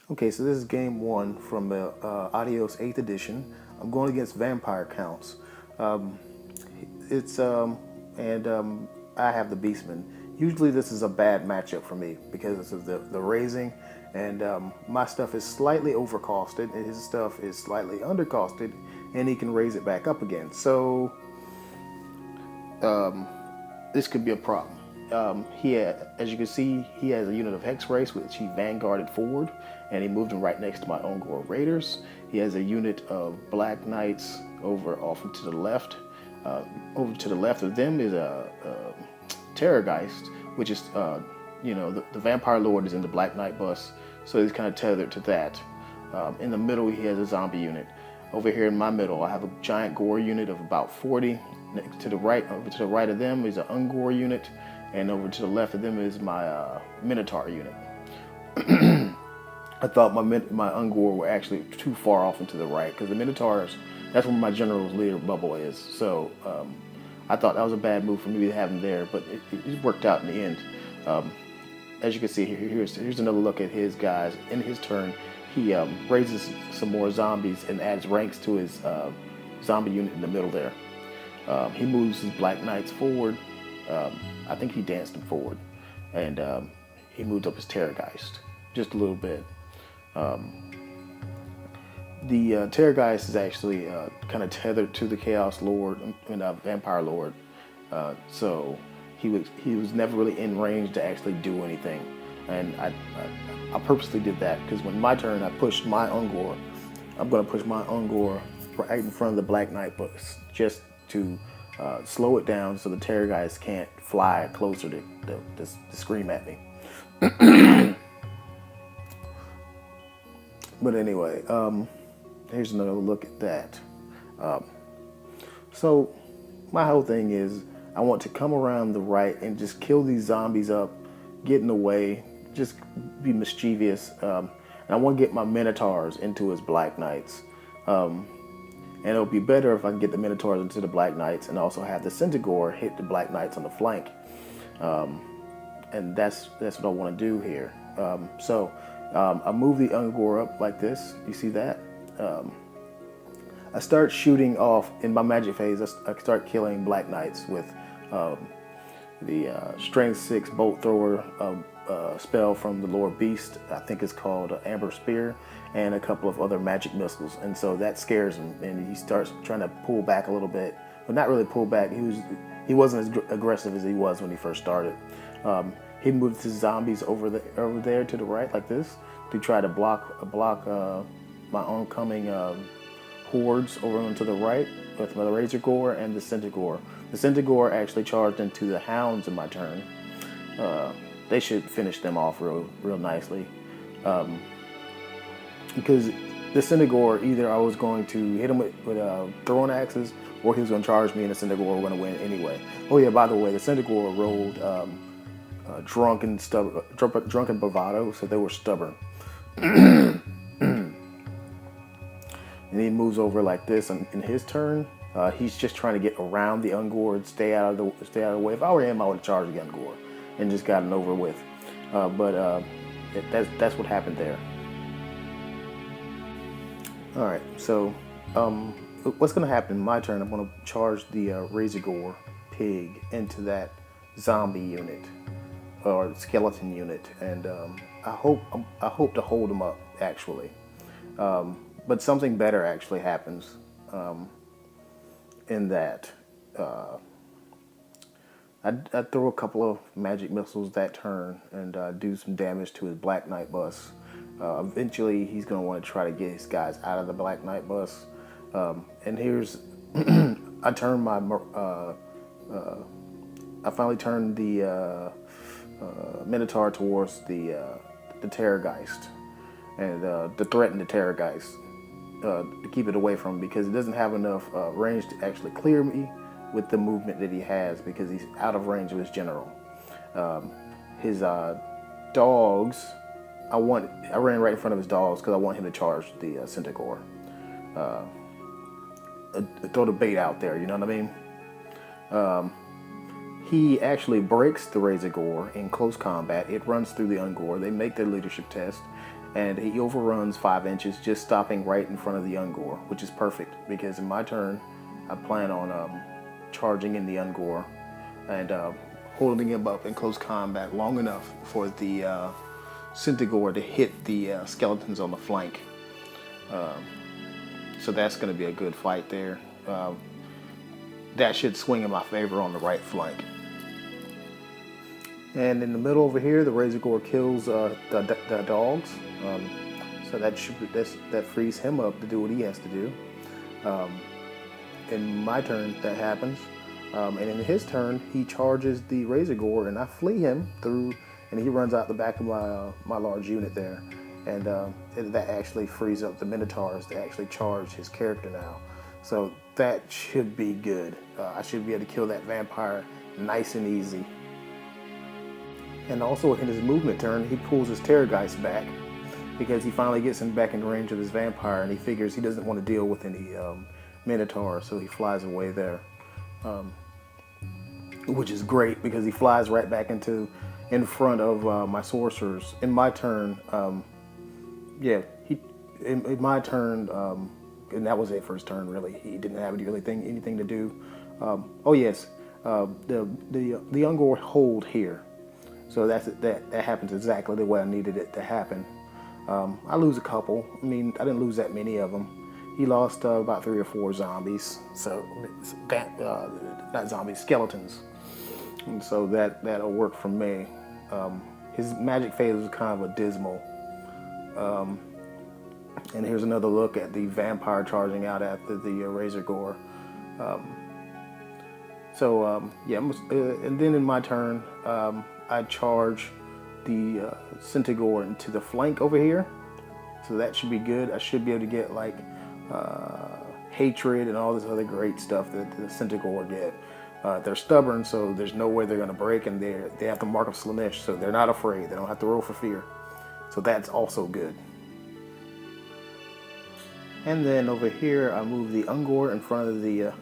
Okay, so this is game one from the Adios 8th edition. I'm going against Vampire Counts. Um, it's and I have the Beastmen. Usually this is a bad matchup for me because of the raising, and my stuff is slightly overcosted, and his stuff is slightly undercosted, and he can raise it back up again. So this could be a problem. As you can see, he has a unit of Hex Race, which he vanguarded forward, and he moved him right next to my Ungor Raiders. He has a unit of Black Knights off and to the left. Over to the left of them is a Terrorgeist, which is, the Vampire Lord is in the Black Knight bus, so he's kind of tethered to that. In the middle, he has a zombie unit. Over here in my middle, I have a giant Gore unit of about 40. Next to the right, over to the right of them is an Ungor unit, and over to the left of them is my Minotaur unit. I thought my Ungor were actually too far off and to the right because the Minotaurs, that's where my general's leader bubble is. So I thought that was a bad move for me to have him there, but it worked out in the end. As you can see here, here's another look at his guys. In his turn, he raises some more zombies and adds ranks to his zombie unit in the middle there. He moves his Black Knights forward. I think he danced them forward, and he moved up his Terrorgeist just a little bit. The Terrorgeist is actually kind of tethered to the Chaos Lord and Vampire Lord, so he was never really in range to actually do anything. And I purposely did that because when my turn, I pushed my Ungor. I'm going to push my Ungor right in front of the Black Knight bus just to slow it down so the Terrorgeist can't fly closer to scream at me. But anyway, here's another look at that. So my whole thing is I want to come around the right and just kill these zombies up, get in the way, just be mischievous. And I want to get my Minotaurs into his Black Knights. And it'll be better if I can get the Minotaurs into the Black Knights and also have the Centaur hit the Black Knights on the flank. And that's what I want to do here. I move the Ungor up like this. You see that? I start shooting off in my magic phase. I start killing Black Knights with the Strength 6 Bolt Thrower spell from the Lord Beast. I think it's called Amber Spear, and a couple of other magic missiles. And so that scares him, and he starts trying to pull back a little bit. But not really pull back. He wasn't as aggressive as he was when he first started. He moved his zombies over there to the right like this to try to block my oncoming hordes over onto the right with the Razor Gore and the Centaur. The Centaur actually charged into the Hounds in my turn. They should finish them off real nicely. Because the Centaur, either I was going to hit him with throwing axes, or he was going to charge me and the Centaur were going to win anyway. Oh yeah, by the way, the Centaur rolled drunken bravado, so they were stubborn. And he moves over like this, and in his turn, he's just trying to get around the Ungor and stay out of the way. If I were him, I would have charged the Ungor and just gotten over with. But that's what happened there. All right, so what's going to happen in my turn? I'm going to charge the Razor Gore pig into that zombie unit or skeleton unit, and I hope to hold him up actually. But something better actually happens in that. I throw a couple of magic missiles that turn and do some damage to his Black Knight bus. Eventually, he's going to want to try to get his guys out of the Black Knight bus. And here's, I turn my, I finally turned the Minotaur towards the Terrorgeist and to threaten the Terrorgeist. To keep it away from him because it doesn't have enough range to actually clear me with the movement that he has because he's out of range of his general. His dogs, I ran right in front of his dogs because I want him to charge the Centaur. Throw the bait out there, you know what I mean? He actually breaks the Razor Gore in close combat. It runs through the Ungor. They make their leadership test. and he overruns 5 inches, just stopping right in front of the Ungor, which is perfect because in my turn, I plan on charging in the Ungor and holding him up in close combat long enough for the Centaur to hit the skeletons on the flank. So that's going to be a good fight there. That should swing in my favor on the right flank. And in the middle over here, the Razor Gore kills the dogs. So that frees him up to do what he has to do. In my turn, that happens. And in his turn, he charges the Razor Gore, and I flee him through, and he runs out the back of my large unit there. And that actually frees up the Minotaurs to actually charge his character now. So that should be good. I should be able to kill that vampire nice and easy. And also in his movement turn, he pulls his Terrorgeist back because he finally gets him back in range of his vampire, and he figures he doesn't want to deal with any Minotaur, so he flies away there. Which is great because he flies right back in front of my sorcerers. In my turn, in my turn, and that was it for his turn really. He didn't have anything to do. The Ungor hold here. So that happens exactly the way I needed it to happen. I lose a couple. I mean, I didn't lose that many of them. He lost about 3 or 4 zombies. So not zombies, skeletons. And so that'll work for me. His magic phase was kind of a dismal. And here's another look at the vampire charging out after the Razor Gore. And then in my turn, I charge the Centaur into the flank over here. So that should be good. I should be able to get like hatred and all this other great stuff that the Centaur get. They're stubborn, so there's no way they're going to break, and they have the Mark of Slaanesh, so they're not afraid. They don't have to roll for fear. So that's also good. And then over here, I move the Ungor in front of the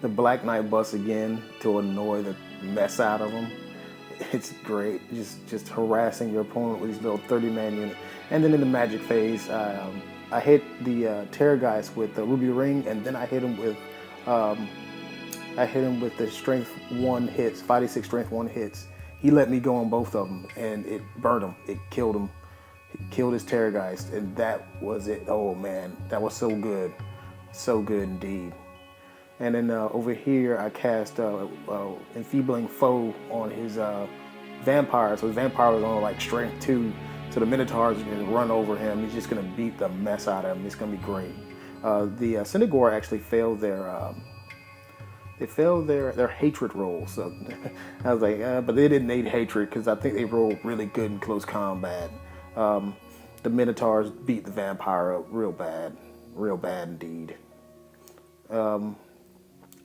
Black Knight bus again to annoy the mess out of them. It's great, just harassing your opponent with these little 30-man unit. And then in the magic phase, I hit the Terrorgeist with the Ruby Ring, and then I hit him with the Strength 1 hits, 5d6 Strength 1 hits. He let me go on both of them, and it burned him. It killed him. It killed his Terrorgeist, and that was it. Oh man, that was so good indeed. And then over here, I cast Enfeebling Foe on his vampire. So his vampire was on like Strength 2. So the Minotaurs are going to run over him. He's just going to beat the mess out of him. It's going to be great. The Centaur actually failed their hatred roll. So I was like, but they didn't need hatred because I think they rolled really good in close combat. The Minotaurs beat the vampire up real bad indeed.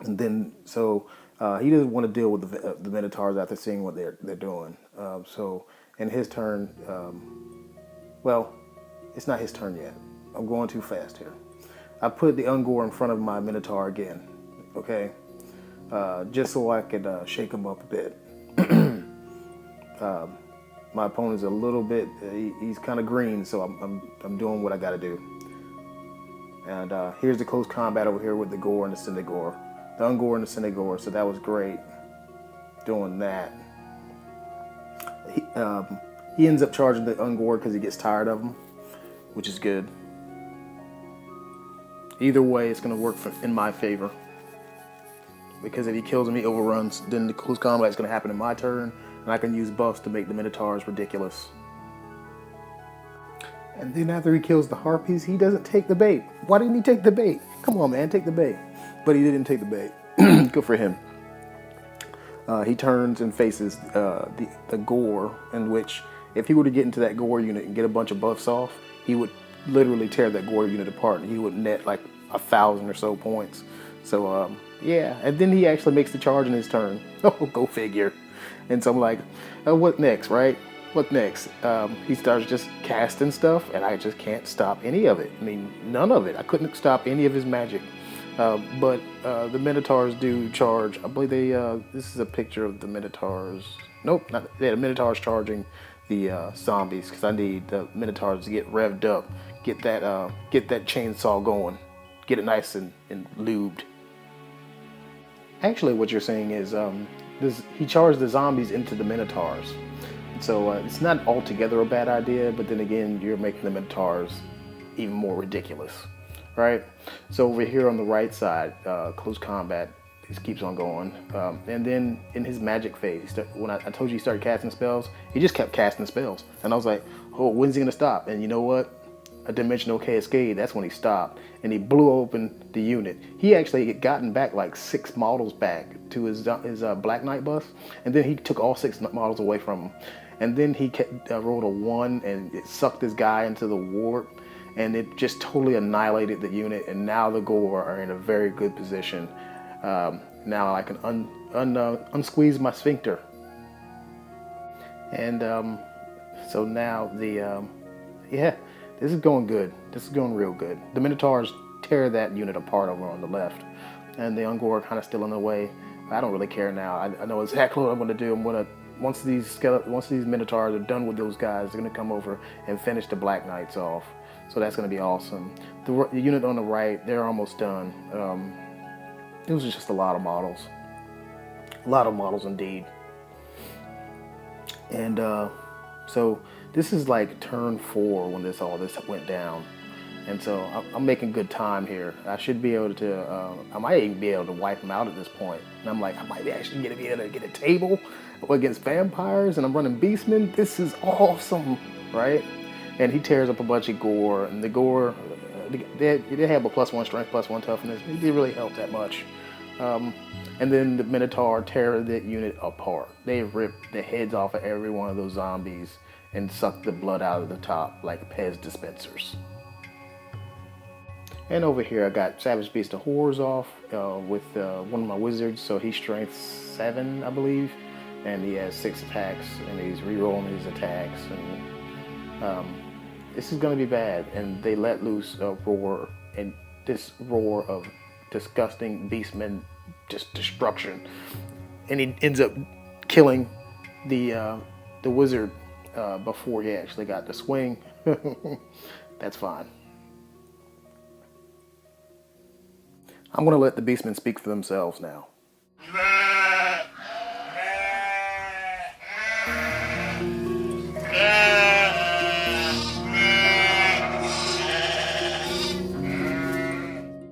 And then, so he doesn't want to deal with the Minotaurs after seeing what they're doing. So in his turn, well, it's not his turn yet. I'm going too fast here. I put the Ungor in front of my Minotaur again, okay? Just so I could shake him up a bit. My opponent's a little bit, he's kind of green, so I'm doing what I got to do. And here's the close combat over here with the Gore and the Centaur. The Ungor and the Centaur, so that was great doing that. He ends up charging the Ungor because he gets tired of him, which is good. Either way, it's going to work in my favor. Because if he kills him, he overruns, then the close combat is going to happen in my turn, and I can use buffs to make the Minotaurs ridiculous. And then after he kills the Harpies, he doesn't take the bait. Why didn't he take the bait? Come on, man, take the bait. But he didn't take the bait. Good for him. He turns and faces the Gore, in which if he were to get into that Gore unit and get a bunch of buffs off, he would literally tear that Gore unit apart, and he would net like 1,000 or so points. So yeah, and then he actually makes the charge in his turn. Oh, go figure. And so I'm like, what next, right? What next? He starts just casting stuff, and I just can't stop any of it. I mean, none of it. I couldn't stop any of his magic. But the Minotaurs do charge. I believe this is a picture of the Minotaurs. Nope, not, yeah, the Minotaurs charging the zombies, because I need the Minotaurs to get revved up, get that chainsaw going, get it nice and lubed. Actually, what you're saying is he charged the zombies into the Minotaurs. So it's not altogether a bad idea, but then again, you're making the Minotaurs even more ridiculous, right? So over here on the right side, close combat, just keeps on going. And then in his magic phase, when I told you he started casting spells, he just kept casting spells. And I was like, oh, when's he gonna stop? And you know what? A dimensional cascade, that's when he stopped. And he blew open the unit. He actually had gotten back like 6 models back to his Black Knight bus. And then he took all 6 models away from him. And then he rolled a 1 and it sucked this guy into the warp. And it just totally annihilated the unit. And now the Gore are in a very good position. Now I can unsqueeze my sphincter. And so now yeah, this is going good. This is going real good. The Minotaurs tear that unit apart over on the left. And the Ungor are kind of still in the way. I don't really care now. I know exactly what I'm going to do. Once these Minotaurs are done with those guys, they're going to come over and finish the Black Knights off. So that's going to be awesome. The unit on the right, they're almost done. It was just a lot of models. A lot of models indeed. And so this is like turn 4 when all this went down. And so I'm making good time here. I should be able to, I might even be able to wipe them out at this point. And I'm like, I might actually be able to get a table against vampires, and I'm running Beastmen. This is awesome, right? And he tears up a bunch of Gore, and the Gore, they have a +1 strength, +1 toughness. It didn't really help that much. And then the Minotaur tear that unit apart. They ripped the heads off of every one of those zombies and sucked the blood out of the top like Pez dispensers. And over here I got Savage Beast of Horrors off with one of my wizards, so he's strength 7, I believe, and he has 6 attacks, and he's re-rolling his attacks, and this is going to be bad. And they let loose a roar, and this roar of disgusting Beastmen, just destruction, and he ends up killing the wizard before he actually got the swing. That's fine. I'm going to let the Beastmen speak for themselves now.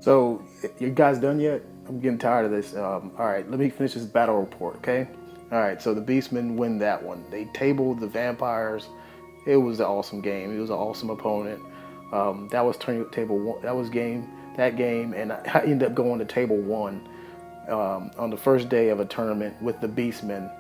So, you guys done yet? I'm getting tired of this. All right, let me finish this battle report, okay? All right, so the Beastmen win that one. They tabled the vampires. It was an awesome game. It was an awesome opponent. That was table 1. That was that game, and I ended up going to table 1 on the first day of a tournament with the Beastmen.